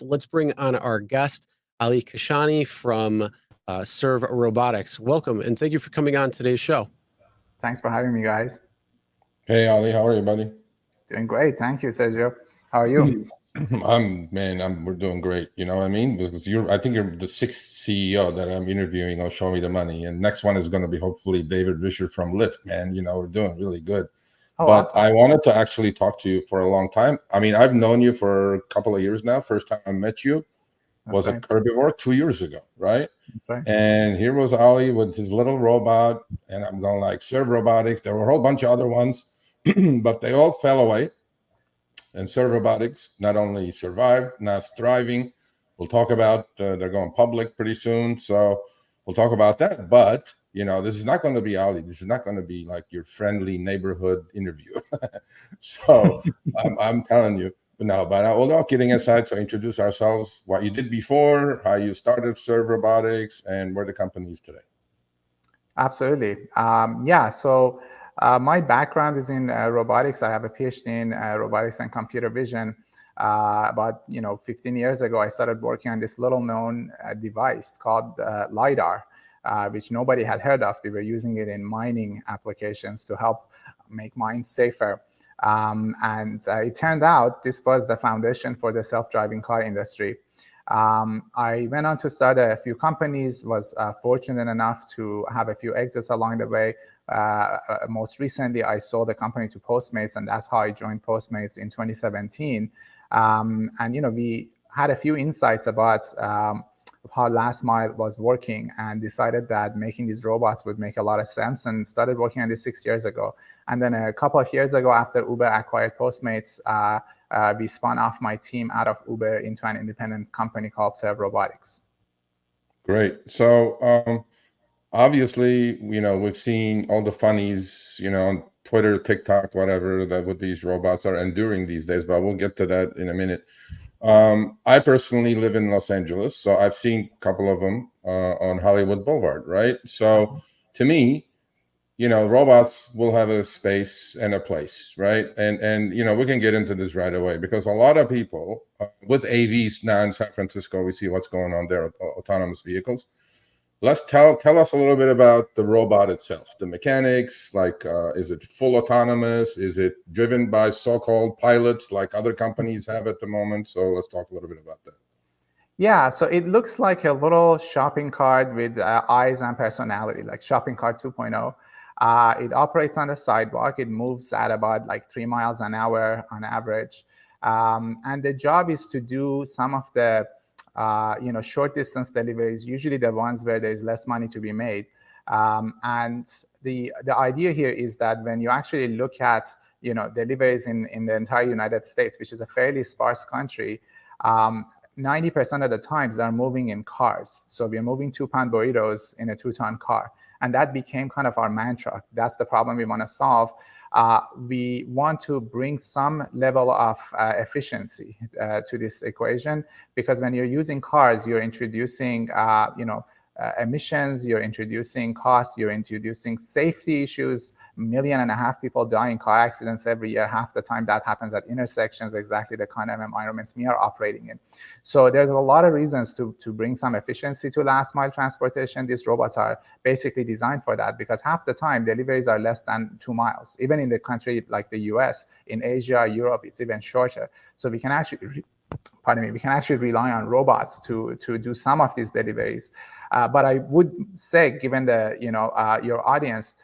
Let's bring on our guest, Ali Kashani from Serve Robotics. Welcome, and thank you for coming on today's show. Thanks for having me, guys. Hey, Ali, how are you, buddy? Doing great. Thank you, Sergio. How are you? We're doing great. You know what I mean? Because I think you're the sixth CEO that I'm interviewing on Show Me the Money. And next one is going to be hopefully David Risher from Lyft, man. You know, we're doing really good. Oh, but awesome. I wanted to actually talk to you for a long time. I mean, I've known you for a couple of years now. First time I met you was right. at Herbivore 2 years ago, right? That's right. And here was Ali with his little robot. And I'm going like, Serve Robotics. There were a whole bunch of other ones, but they all fell away. And Serve Robotics not only survived, now it's thriving. We'll talk about, they're going public pretty soon. So we'll talk about that. But, you know, this is not going to be Ali. This is not going to be like your friendly neighborhood interview. So I'm telling you. But all kidding aside, so introduce ourselves, what you did before, how you started Serve Robotics, and where the company is today. Absolutely. So my background is in robotics. I have a PhD in robotics and computer vision. About 15 years ago, I started working on this little known device called LiDAR, which nobody had heard of. We were using it in mining applications to help make mines safer. And it turned out this was the foundation for the self-driving car industry. I went on to start a few companies, was fortunate enough to have a few exits along the way. Most recently, I sold the company to Postmates, and that's how I joined Postmates in 2017. We had a few insights about how last mile was working and decided that making these robots would make a lot of sense and started working on this 6 years ago. And then a couple of years ago, after Uber acquired Postmates, we spun off my team out of Uber into an independent company called Serve Robotics. Great. So obviously, we've seen all the funnies, on Twitter, TikTok, whatever, that what these robots are enduring these days, but we'll get to that in a minute. I personally live in Los Angeles, so I've seen a couple of them on Hollywood Boulevard, right? So to me, robots will have a space and a place, right? And we can get into this right away because a lot of people with AVs now in San Francisco, we see what's going on there, autonomous vehicles. Let's tell us a little bit about the robot itself, the mechanics, like is it full autonomous? Is it driven by so-called pilots like other companies have at the moment? So let's talk a little bit about that. Yeah, so it looks like a little shopping cart with eyes and personality, like shopping cart 2.0. It operates on the sidewalk. It moves at about like 3 miles an hour on average. And the job is to do some of the short distance deliveries, usually the ones where there's less money to be made. And the idea here is that when you actually look at deliveries in the entire United States, which is a fairly sparse country, 90% of the times they're moving in cars. So we're moving 2-pound burritos in a 2-ton car. And that became kind of our mantra. That's the problem we want to solve. We want to bring some level of efficiency to this equation, because when you're using cars, you're introducing emissions, you're introducing costs, you're introducing safety issues. 1.5 million people die in car accidents every year. Half the time that happens at intersections, exactly the kind of environments we are operating in. So there's a lot of reasons to bring some efficiency to last mile transportation. These robots are basically designed for that, because half the time deliveries are less than 2 miles. Even in the country like the US, in Asia, Europe, it's even shorter. So we can actually rely on robots to do some of these deliveries. But I would say, given the your audience,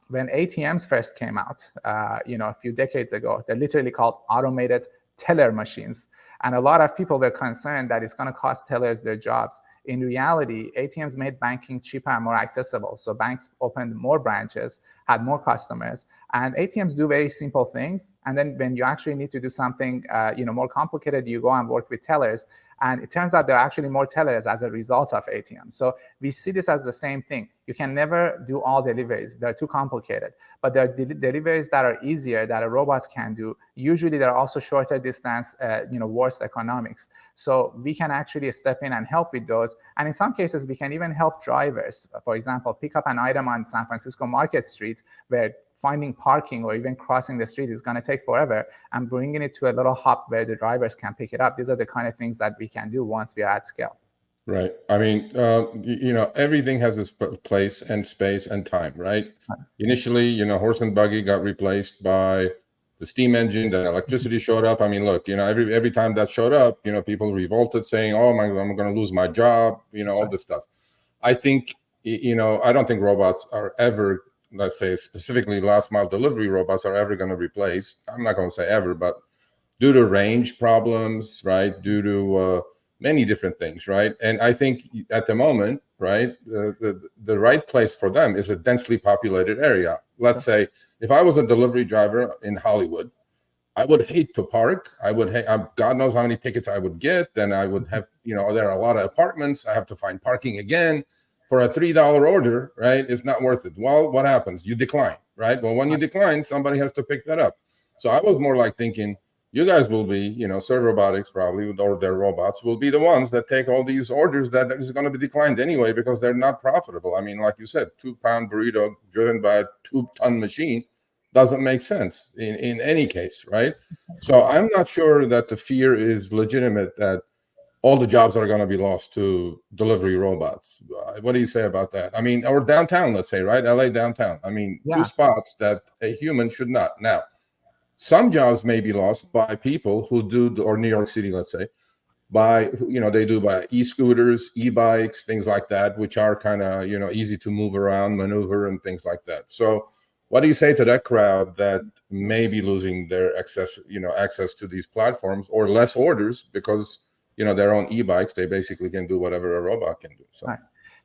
when ATMs first came out, a few decades ago, they're literally called automated teller machines. And a lot of people were concerned that it's going to cost tellers their jobs. In reality, ATMs made banking cheaper and more accessible. So banks opened more branches, had more customers, and ATMs do very simple things. And then when you actually need to do something, more complicated, you go and work with tellers. And it turns out there are actually more tellers as a result of ATMs. So we see this as the same thing. You can never do all deliveries. They're too complicated. But there are deliveries that are easier that a robot can do. Usually they're also shorter distance, worse economics. So we can actually step in and help with those. And in some cases, we can even help drivers, for example, pick up an item on San Francisco Market Street where finding parking or even crossing the street is going to take forever, and bringing it to a little hub where the drivers can pick it up. These are the kind of things that we can do once we are at scale. Right. I mean, everything has its place and space and time, right? Initially, horse and buggy got replaced by the steam engine, then electricity showed up. I mean, look, every time that showed up, people revolted saying, oh my, I'm going to lose my job, all this stuff. I think, I don't think robots are ever, let's say specifically last mile delivery robots are ever going to replace. I'm not going to say ever, but due to range problems, right? Due to many different things, right? And I think at the moment, right, the right place for them is a densely populated area. Let's say if I was a delivery driver in Hollywood, I would hate to park. I would hate, God knows how many tickets I would get. Then I would have, there are a lot of apartments. I have to find parking again for a $3 order, right? It's not worth it. Well, what happens? You decline, right? Well, when you decline, somebody has to pick that up. So I was more like thinking, you guys will be, Serve Robotics probably, or their robots will be the ones that take all these orders that is going to be declined anyway because they're not profitable. I mean, like you said, 2-pound burrito driven by a 2-ton machine doesn't make sense in any case, right? So I'm not sure that the fear is legitimate that all the jobs are going to be lost to delivery robots. What do you say about that? I mean, or downtown, let's say, right? LA downtown. I mean, two spots that a human should not. Now, some jobs may be lost by people who do, or New York City, let's say, by, they do by e-scooters, e-bikes, things like that, which are kind of, easy to move around, maneuver, and things like that. So what do you say to that crowd that may be losing their access to these platforms or less orders because, their own e-bikes, they basically can do whatever a robot can do. So. Right.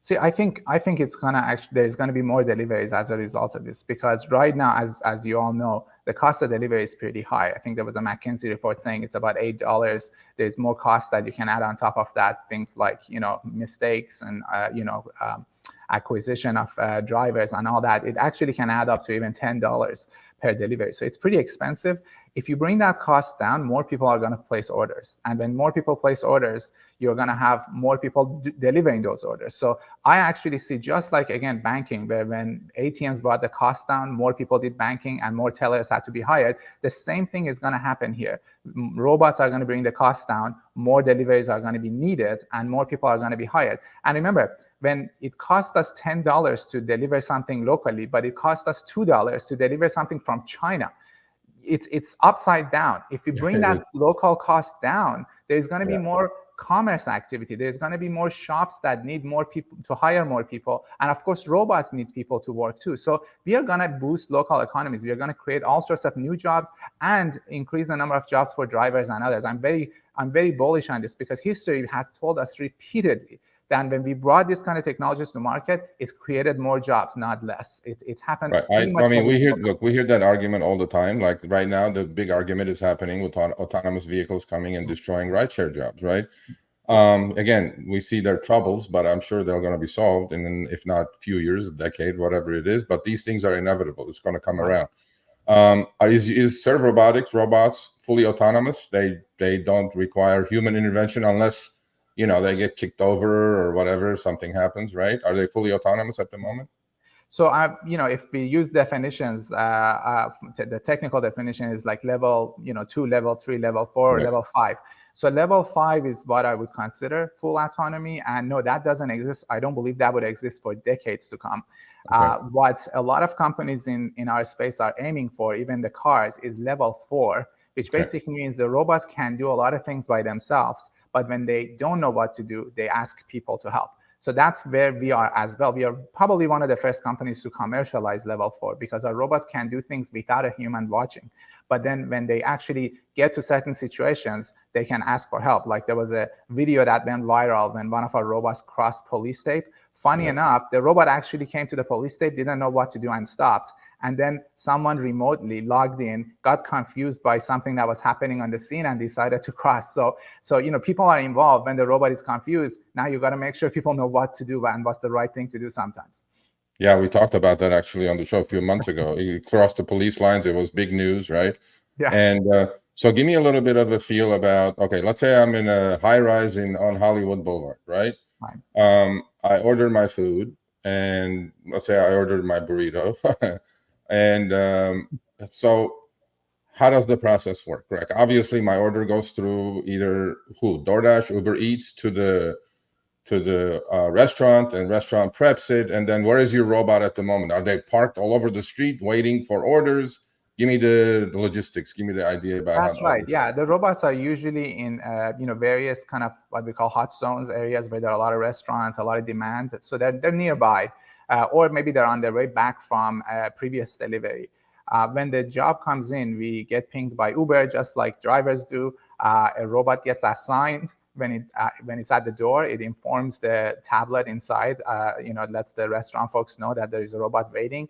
See, I think it's gonna there's gonna be more deliveries as a result of this, because right now, as you all know, the cost of delivery is pretty high. I think there was a McKinsey report saying it's about $8. There's more costs that you can add on top of that, things like mistakes and acquisition of drivers and all that. It actually can add up to even $10 per delivery. So it's pretty expensive. If you bring that cost down, more people are going to place orders. And when more people place orders, you're going to have more people delivering those orders. So I actually see, just like, again, banking, where when ATMs brought the cost down, more people did banking and more tellers had to be hired. The same thing is going to happen here. Robots are going to bring the cost down, more deliveries are going to be needed, and more people are going to be hired. And remember, when it cost us $10 to deliver something locally, but it cost us $2 to deliver something from China, it's upside down. If we bring that local cost down, there's going to be more commerce activity. There's going to be more shops that need more people to hire more people. And of course, robots need people to work too. So we are going to boost local economies. We are going to create all sorts of new jobs and increase the number of jobs for drivers and others. I'm very bullish on this, because history has told us repeatedly that when we brought this kind of technologies to market, it's created more jobs, not less. It's happened. Right. I mean, we hear that argument all the time. Like right now, the big argument is happening with autonomous vehicles coming and destroying rideshare jobs, right? Again, we see their troubles, but I'm sure they're going to be solved in, if not a few years, a decade, whatever it is. But these things are inevitable. It's going to come around. Is Serve robots fully autonomous? They don't require human intervention unless they get kicked over or whatever, something happens, right? Are they fully autonomous at the moment? So, if we use definitions, the technical definition is like level, 2, level 3, level 4, or level 5. So level 5 is what I would consider full autonomy. And no, that doesn't exist. I don't believe that would exist for decades to come. Okay. What a lot of companies in our space are aiming for, even the cars, is level 4, which basically means the robots can do a lot of things by themselves. But when they don't know what to do, they ask people to help. So that's where we are as well. We are probably one of the first companies to commercialize level 4, because our robots can do things without a human watching. But then when they actually get to certain situations, they can ask for help. Like there was a video that went viral when one of our robots crossed police tape. Funny enough, the robot actually came to the police tape, didn't know what to do, and stopped. And then someone remotely logged in, got confused by something that was happening on the scene, and decided to cross. So people are involved. When the robot is confused, now you got to make sure people know what to do and what's the right thing to do sometimes. Yeah, we talked about that actually on the show a few months ago. He crossed the police lines. It was big news, right? Yeah. And so give me a little bit of a feel about, okay, let's say I'm in a high rise on Hollywood Boulevard, right? Right. I ordered my food, and let's say I ordered my burrito. And so how does the process work? Like, obviously my order goes through either DoorDash, Uber Eats to the restaurant, and restaurant preps it. And then where is your robot at the moment? Are they parked all over the street waiting for orders? Give me the logistics. Give me the idea about That's how right. Yeah, the robots are usually in various kind of what we call hot zones, areas where there are a lot of restaurants, a lot of demand. So they're nearby, or maybe they're on their way back from previous delivery. When the job comes in, we get pinged by Uber, just like drivers do. A robot gets assigned. When it's at the door, it informs the tablet inside. Lets the restaurant folks know that there is a robot waiting.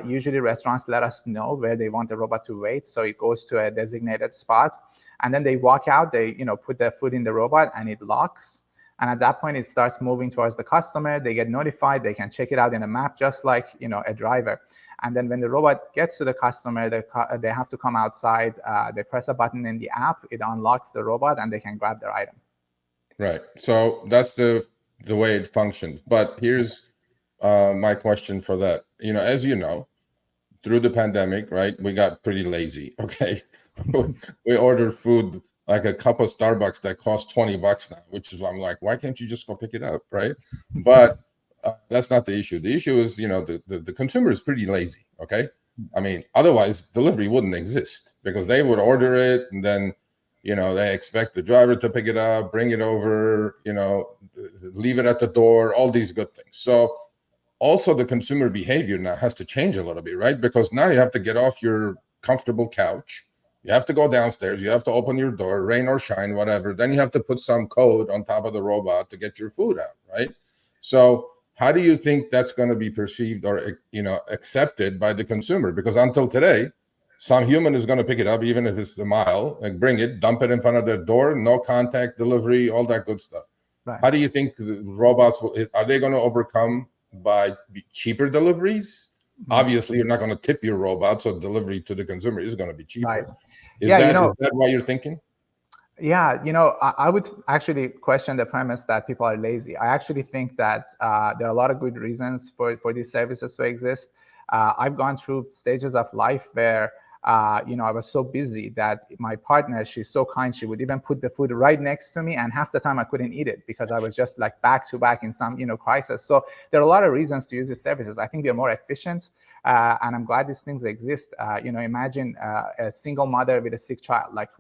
Usually restaurants let us know where they want the robot to wait, so it goes to a designated spot, and then they walk out. They put their food in the robot, and it locks. And at that point, it starts moving towards the customer. They get notified. They can check it out in a map, just like a driver. And then when the robot gets to the customer, they have to come outside. They press a button in the app. It unlocks the robot, and they can grab their item. Right. So that's the way it functions. But here's my question for that. As you know, through the pandemic, right, we got pretty lazy. Okay. We ordered food, like a cup of Starbucks that costs $20 now, which is, I'm like, why can't you just go pick it up? Right. But that's not the issue. The issue is, the consumer is pretty lazy. Okay. I mean, otherwise delivery wouldn't exist, because they would order it, and then they expect the driver to pick it up, bring it over, leave it at the door, all these good things. So also the consumer behavior now has to change a little bit, right? Because now you have to get off your comfortable couch. You have to go downstairs. You have to open your door, rain or shine, whatever. Then you have to put some code on top of the robot to get your food out, right? So how do you think that's going to be perceived or, accepted by the consumer? Because until today, some human is going to pick it up, even if it's a mile, and bring it, dump it in front of their door, no contact delivery, all that good stuff. Right. How do you think the robots are they going to overcome by cheaper deliveries? Mm-hmm. Obviously, you're not going to tip your robot, so delivery to the consumer is going to be cheaper. Right. Is that what you're thinking? Yeah, I would actually question the premise that people are lazy. I actually think that there are a lot of good reasons for these services to exist. I've gone through stages of life where I was so busy that my partner, she's so kind, she would even put the food right next to me, and half the time I couldn't eat it because I was just like back to back in some crisis. So there are a lot of reasons to use these services. I think they're more efficient, and I'm glad these things exist. Imagine a single mother with a sick child. Like,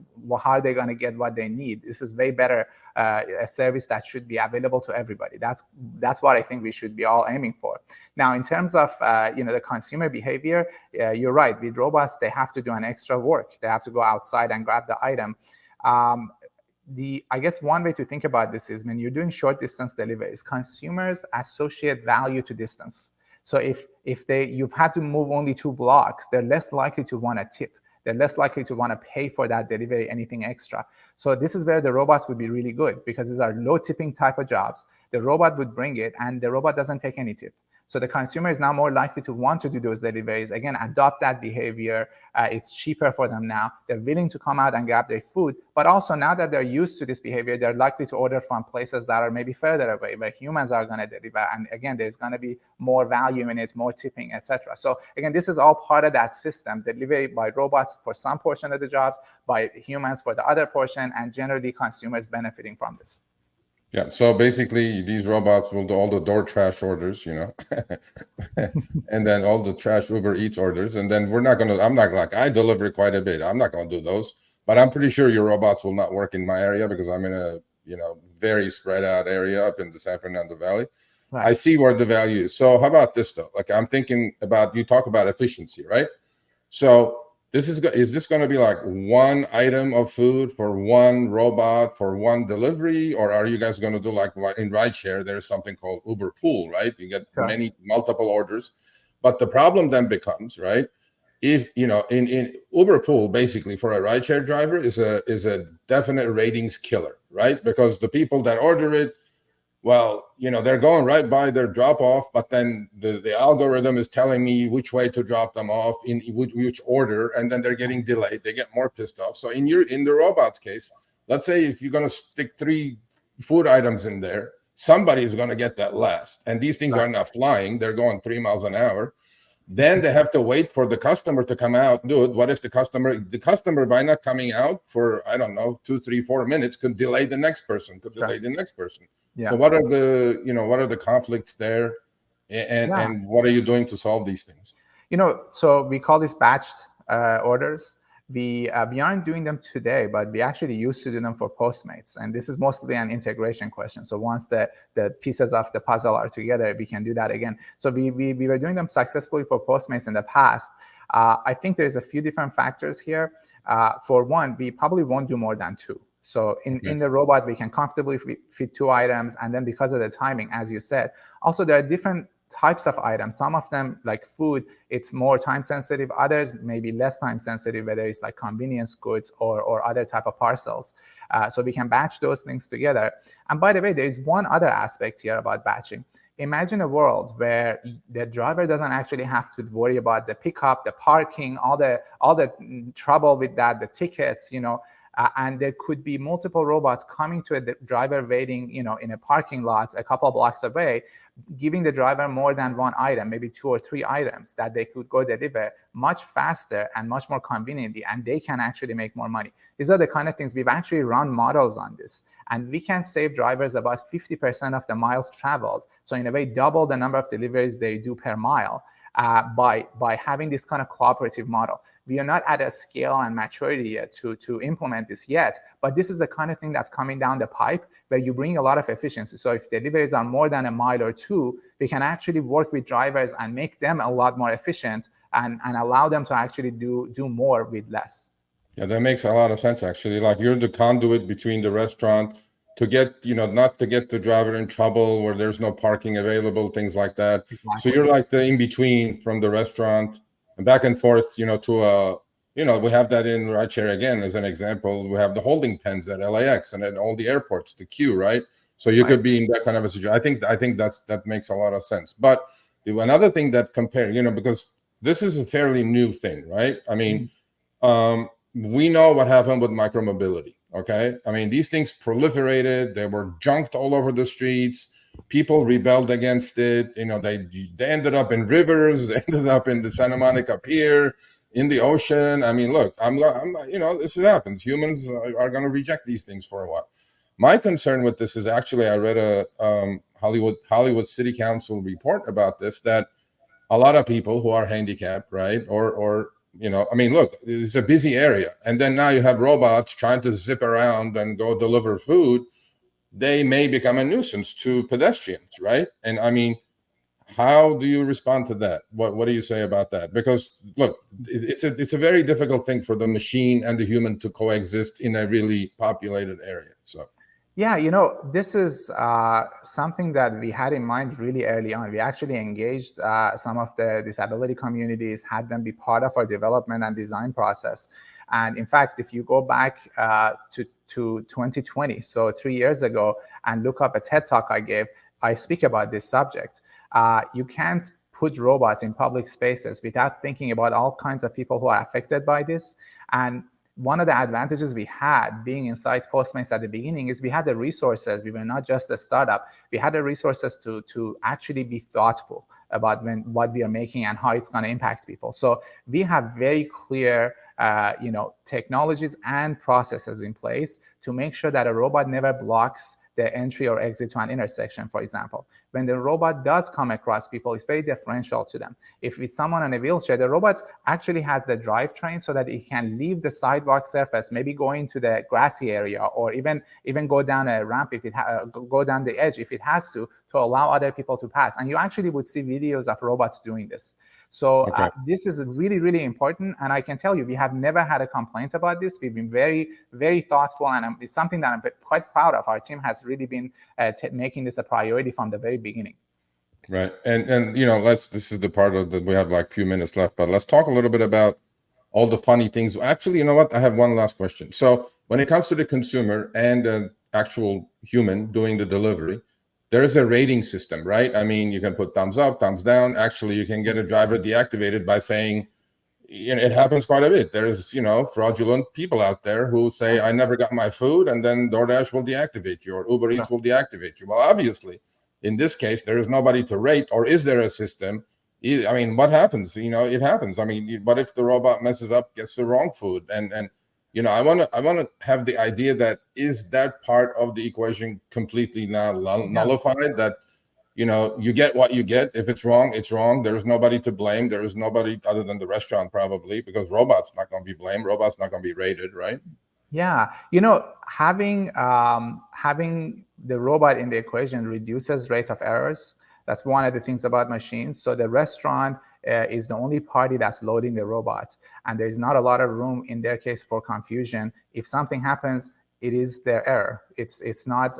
how are they going to get what they need? This is way better. A service that should be available to everybody. That's what I think we should be all aiming for. Now, in terms of the consumer behavior, you're right. With robots, they have to do an extra work. They have to go outside and grab the item. I guess one way to think about this is when you're doing short distance deliveries, consumers associate value to distance. So if you've had to move only 2 blocks, they're less likely to want a tip. They're less likely to want to pay for that delivery, anything extra. So this is where the robots would be really good, because these are low tipping type of jobs. The robot would bring it, and the robot doesn't take any tip. So the consumer is now more likely to want to do those deliveries. Again, adopt that behavior. It's cheaper for them now. They're willing to come out and grab their food. But also, now that they're used to this behavior, they're likely to order from places that are maybe further away, where humans are going to deliver. And again, there's going to be more value in it, more tipping, etc. So again, this is all part of that system. Delivery by robots for some portion of the jobs, by humans for the other portion, and generally consumers benefiting from this. Yeah, so basically these robots will do all the door trash orders, and then all the trash Uber Eats orders. And then I'm not like, I deliver quite a bit. I'm not going to do those, but I'm pretty sure your robots will not work in my area, because I'm in a, very spread out area up in the San Fernando Valley. Right. I see where the value is. So how about this though? Like, I'm thinking about, you talk about efficiency, right? So is this going to be like one item of food for one robot for one delivery, or are you guys going to do like in RideShare? There's something called Uber Pool, right? You get multiple orders, but the problem then becomes, right? If in Uber Pool, basically for a RideShare driver is a definite ratings killer, right? Because the people that order it, well, they're going right by their drop off, but then the algorithm is telling me which way to drop them off in which order, and then they're getting delayed. They get more pissed off. So in the robot's case, let's say if you're going to stick 3 food items in there, somebody is going to get that last. And these things are not flying; they're going 3 miles an hour. Then they have to wait for the customer to come out and do it. What if the customer by not coming out for, I don't know, 2, 3, 4 minutes could delay the next person, Yeah. So what are the conflicts there? And what are you doing to solve these things? So we call these batched orders. We aren't doing them today, but we actually used to do them for Postmates. And this is mostly an integration question. So once the pieces of the puzzle are together, we can do that again. So we were doing them successfully for Postmates in the past. I think there's a few different factors here. For one, we probably won't do more than 2. So in the robot, we can comfortably fit 2 items. And then because of the timing, as you said, also there are different types of items. Some of them, like food, it's more time sensitive. Others maybe less time sensitive, whether it's like convenience goods or other type of parcels. So we can batch those things together. And by the way, there is one other aspect here about batching. Imagine a world where the driver doesn't actually have to worry about the pickup, the parking, all the trouble with that, the tickets, and there could be multiple robots coming to a driver waiting, in a parking lot a couple of blocks away, giving the driver more than 1 item, maybe 2 or 3 items that they could go deliver much faster and much more conveniently, and they can actually make more money. These are the kind of things we've actually run models on this, and we can save drivers about 50% of the miles traveled. So in a way, double the number of deliveries they do per mile by having this kind of cooperative model. We are not at a scale and maturity yet to implement this yet, but this is the kind of thing that's coming down the pipe where you bring a lot of efficiency. So if deliveries are more than 1 mile or 2, we can actually work with drivers and make them a lot more efficient and allow them to actually do more with less. Yeah, that makes a lot of sense, actually. Like, you're the conduit between the restaurant to get, not to get the driver in trouble where there's no parking available, things like that. Exactly. So you're like the in-between from the restaurant and back and forth, to we have that in RideShare again, as an example. We have the holding pens at LAX and at all the airports, the queue, right? So you could be in that kind of a situation. I think that makes a lot of sense. But another thing that because this is a fairly new thing, right? I mean, we know what happened with micromobility, okay? I mean, these things proliferated. They were junked all over the streets. People rebelled against it. They ended up in rivers, they ended up in the Santa Monica Pier, in the ocean. I mean, look, this happens. Humans are going to reject these things for a while. My concern with this is actually, I read a Hollywood City Council report about this, that a lot of people who are handicapped, right, or look, it's a busy area, and then now you have robots trying to zip around and go deliver food. They may become a nuisance to pedestrians, right? And I mean, how do you respond to that? What do you say about that? Because look, it's a very difficult thing for the machine and the human to coexist in a really populated area. So yeah, this is something that we had in mind really early on. We actually engaged some of the disability communities, had them be part of our development and design process. And in fact, if you go back to 2020, so 3 years ago, and look up a TED Talk I gave, I speak about this subject. You can't put robots in public spaces without thinking about all kinds of people who are affected by this. And one of the advantages we had being inside Postmates at the beginning is we had the resources. We were not just a startup. We had the resources to actually be thoughtful about what we are making and how it's going to impact people. So we have very clear technologies and processes in place to make sure that a robot never blocks the entry or exit to an intersection, for example. When the robot does come across people, it's very differential to them. If it's someone on a wheelchair, the robot actually has the drivetrain so that it can leave the sidewalk surface, maybe go into the grassy area, or even go down a ramp if it go down the edge if it has to allow other people to pass. And you actually would see videos of robots doing this. So this is really, really important. And I can tell you, we have never had a complaint about this. We've been very, very thoughtful. And it's something that I'm quite proud of. Our team has really been making this a priority from the very beginning. Right. And this is the part of we have like a few minutes left, but let's talk a little bit about all the funny things. Actually, you know what? I have one last question. So when it comes to the consumer and the actual human doing the delivery, there is a rating system, right? I mean, you can put thumbs up, thumbs down. Actually, you can get a driver deactivated by saying, it happens quite a bit. There's, fraudulent people out there who say, I never got my food, and then Doordash will deactivate you, or Uber Eats will deactivate you. Well, obviously, in this case, there is nobody to rate, or is there a system? I mean, what happens? It happens. I mean, what if the robot messes up, gets the wrong food? And I want to have the idea that is that part of the equation completely now nullified, that you get what you get. If it's wrong, it's wrong. There's nobody to blame. There is nobody other than the restaurant, probably, because robots not going to be blamed. Robots not going to be rated, right? Yeah, having the robot in the equation reduces rate of errors. That's one of the things about machines. So the restaurant is the only party that's loading the robot, and there's not a lot of room in their case for confusion. If something happens, it is their error. It's not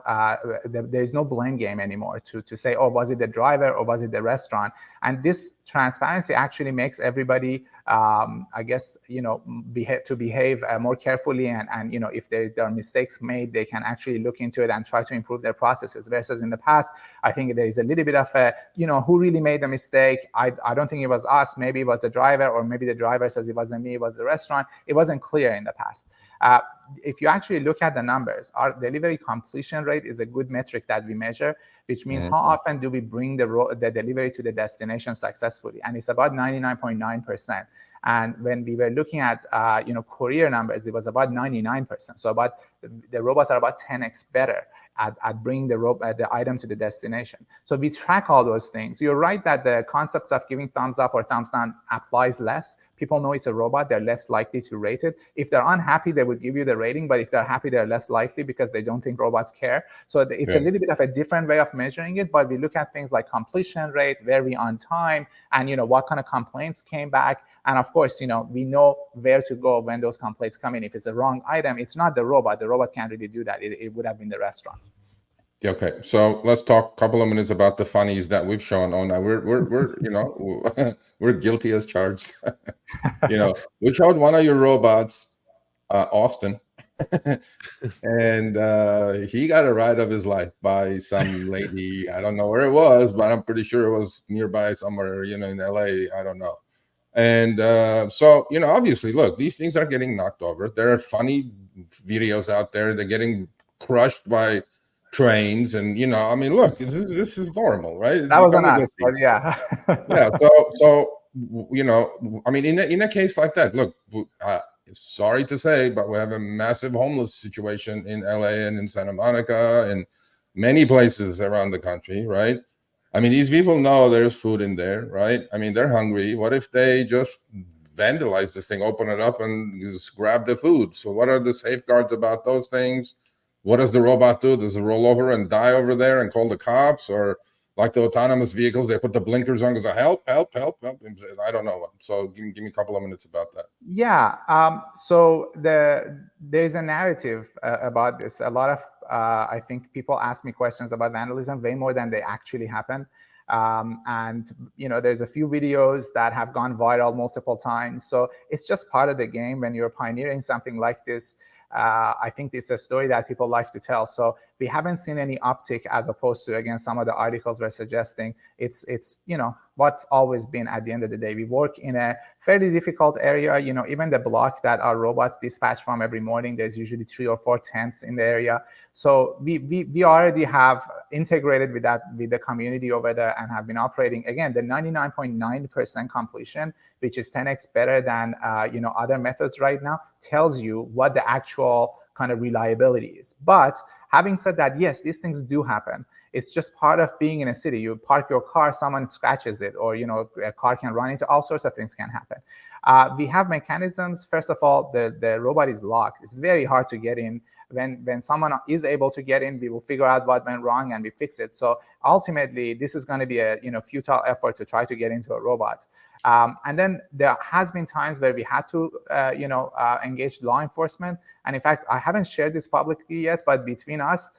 there's no blame game anymore to say, oh, was it the driver or was it the restaurant? And this transparency actually makes everybody I guess behave more carefully, and if there are mistakes made, they can actually look into it and try to improve their processes. Versus in the past, I think there is a little bit of a who really made the mistake. I don't think it was us. Maybe it was the driver, or maybe the driver says it wasn't me, it was the restaurant. It wasn't clear in the past. If you actually look at the numbers, our delivery completion rate is a good metric that we measure, which means how often do we bring the delivery to the destination successfully, and it's about 99.9%. And when we were looking at courier numbers, it was about 99%. So the robots are about 10x better at bringing the item to the destination. So we track all those things. You're right that the concept of giving thumbs up or thumbs down applies less. People know it's a robot, they're less likely to rate it. If they're unhappy, they would give you the rating, but if they're happy, they're less likely because they don't think robots care. So it's a little bit of a different way of measuring it, but we look at things like completion rate, very on time, and what kind of complaints came back. And of course, we know where to go when those complaints come in. If it's a wrong item, it's not the robot. The robot can't really do that. It would have been the restaurant. Okay, so let's talk a couple of minutes about the funnies that we've shown. Oh, now we're we're guilty as charged. We showed one of your robots, Austin, and he got a ride of his life by some lady. I don't know where it was, but I'm pretty sure it was nearby somewhere, in LA. I don't know. And so, obviously, look, these things are getting knocked over. There are funny videos out there. They're getting crushed by trains, and I mean, look, this is normal, right? That wasn't us, but yeah. Yeah. So I mean, in a case like that, look, sorry to say, but we have a massive homeless situation in LA and in Santa Monica and many places around the country, right? I mean, these people know there's food in there, right? I mean, they're hungry. What if they just vandalize this thing, open it up, and just grab the food? So what are the safeguards about those things? What does the robot do? Does it roll over and die over there and call the cops? Or like the autonomous vehicles, they put the blinkers on because help. I don't know. So give me a couple of minutes about that. Yeah. So there's a narrative about this. A lot of I think people ask me questions about vandalism way more than they actually happen. And there's a few videos that have gone viral multiple times. So it's just part of the game when you're pioneering something like this. I think it's a story that people like to tell. So we haven't seen any uptick, as opposed to, again, some of the articles were suggesting. It's what's always been at the end of the day. We work in a fairly difficult area. Even the block that our robots dispatch from every morning, there's usually 3 or 4 tents in the area. So we already have integrated with the community over there and have been operating. Again, the 99.9% completion, which is 10x better than other methods right now, tells you what the actual kind of reliability is. But having said that, yes, these things do happen. It's just part of being in a city. You park your car, someone scratches it, or a car can run into, all sorts of things can happen. We have mechanisms. First of all, the robot is locked. It's very hard to get in. When someone is able to get in, we will figure out what went wrong and we fix it. So ultimately, this is going to be a futile effort to try to get into a robot. And then there has been times where we had to engage law enforcement. And in fact, I haven't shared this publicly yet, but between us,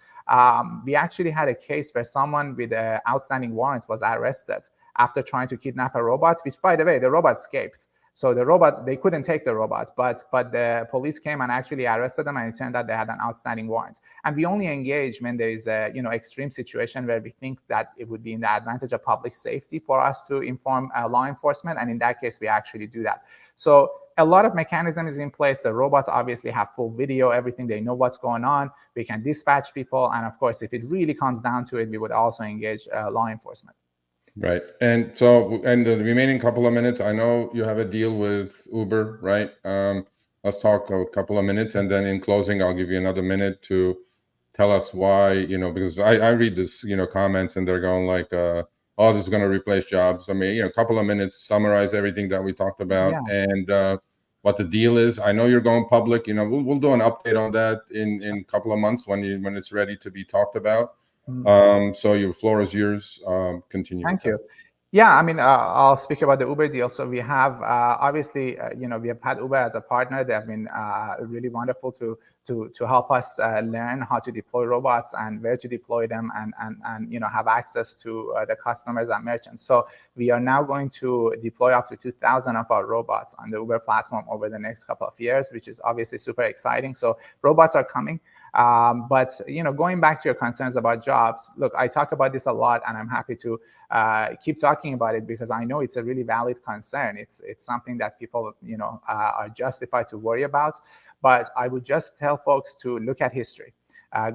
we actually had a case where someone with outstanding warrants was arrested after trying to kidnap a robot, which, by the way, the robot escaped. So the robot, they couldn't take the robot, but the police came and actually arrested them, and it turned out they had an outstanding warrant. And we only engage when there is a extreme situation where we think that it would be in the advantage of public safety for us to inform law enforcement, and in that case, we actually do that. So a lot of mechanism is in place. The robots obviously have full video, everything. They know what's going on. We can dispatch people, and of course, if it really comes down to it, we would also engage law enforcement. Right. And so, and the remaining couple of minutes, I know you have a deal with Uber, right? Let's talk a couple of minutes, and then in closing, I'll give you another minute to tell us why, because I read this, comments, and they're going like, oh, this is going to replace jobs. I mean, a couple of minutes, summarize everything that we talked about, and what the deal is. I know you're going public. We'll do an update on that in a couple of months when it's ready to be talked about. So your floor is yours. Continue. Thank you. Yeah, I mean, I'll speak about the Uber deal. So we have obviously, we have had Uber as a partner. They have been really wonderful to help us learn how to deploy robots and where to deploy them, and have access to the customers and merchants. So we are now going to deploy up to 2,000 of our robots on the Uber platform over the next couple of years, which is obviously super exciting. So robots are coming. But going back to your concerns about jobs, look, I talk about this a lot, and I'm happy to keep talking about it because I know it's a really valid concern. It's something that people are justified to worry about. But I would just tell folks to look at history.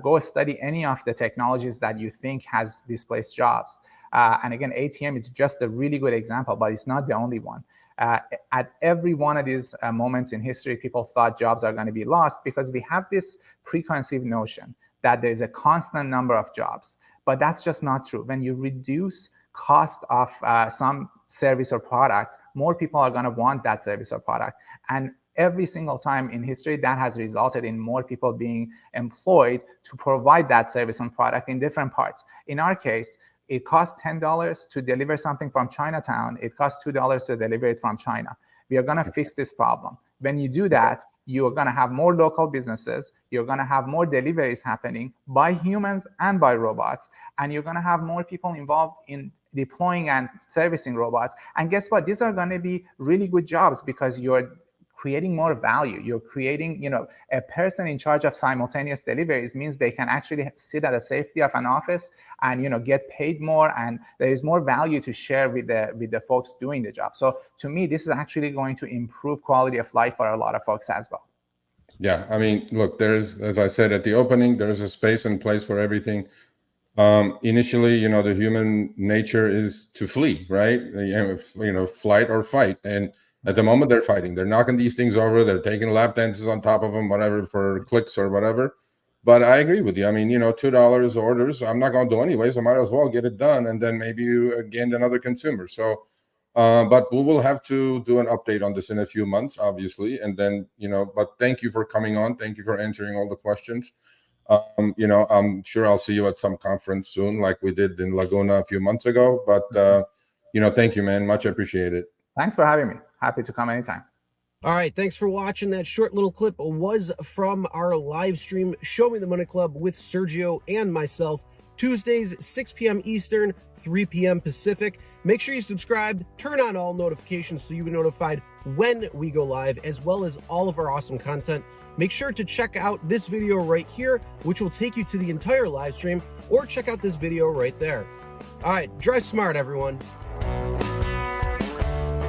Go study any of the technologies that you think has displaced jobs. And again, ATM is just a really good example, but it's not the only one. At every one of these moments in history, people thought jobs are going to be lost because we have this preconceived notion that there's a constant number of jobs. But that's just not true. When you reduce cost of some service or product, more people are going to want that service or product. And every single time in history, that has resulted in more people being employed to provide that service and product in different parts. In our case, it costs $10 to deliver something from Chinatown. It costs $2 to deliver it from China. We are going to fix this problem. When you do that, you're going to have more local businesses. You're going to have more deliveries happening by humans and by robots. And you're going to have more people involved in deploying and servicing robots. And guess what? These are going to be really good jobs because you're creating more value. You're creating, a person in charge of simultaneous deliveries means they can actually sit at the safety of an office and, get paid more, and there is more value to share with the folks doing the job. So to me, this is actually going to improve quality of life for a lot of folks as well. Yeah, I mean, look, there's, as I said at the opening, there's a space and place for everything. Initially, the human nature is to flee, right? Flight or fight. And at the moment, they're fighting. They're knocking these things over. They're taking lap dances on top of them, whatever, for clicks or whatever. But I agree with you. I mean, $2 orders, I'm not going to do anyways. I might as well get it done. And then maybe you gained another consumer. So, but we will have to do an update on this in a few months, obviously. And then, but thank you for coming on. Thank you for answering all the questions. I'm sure I'll see you at some conference soon, like we did in Laguna a few months ago. But, thank you, man. Much appreciated. Thanks for having me. Happy to come anytime. All right, thanks for watching. That short little clip was from our live stream, Show Me the Money Club with Sergio and myself, Tuesdays, 6 p.m. Eastern, 3 p.m. Pacific. Make sure you subscribe, turn on all notifications so you get notified when we go live, as well as all of our awesome content. Make sure to check out this video right here, which will take you to the entire live stream, or check out this video right there. All right, drive smart, everyone.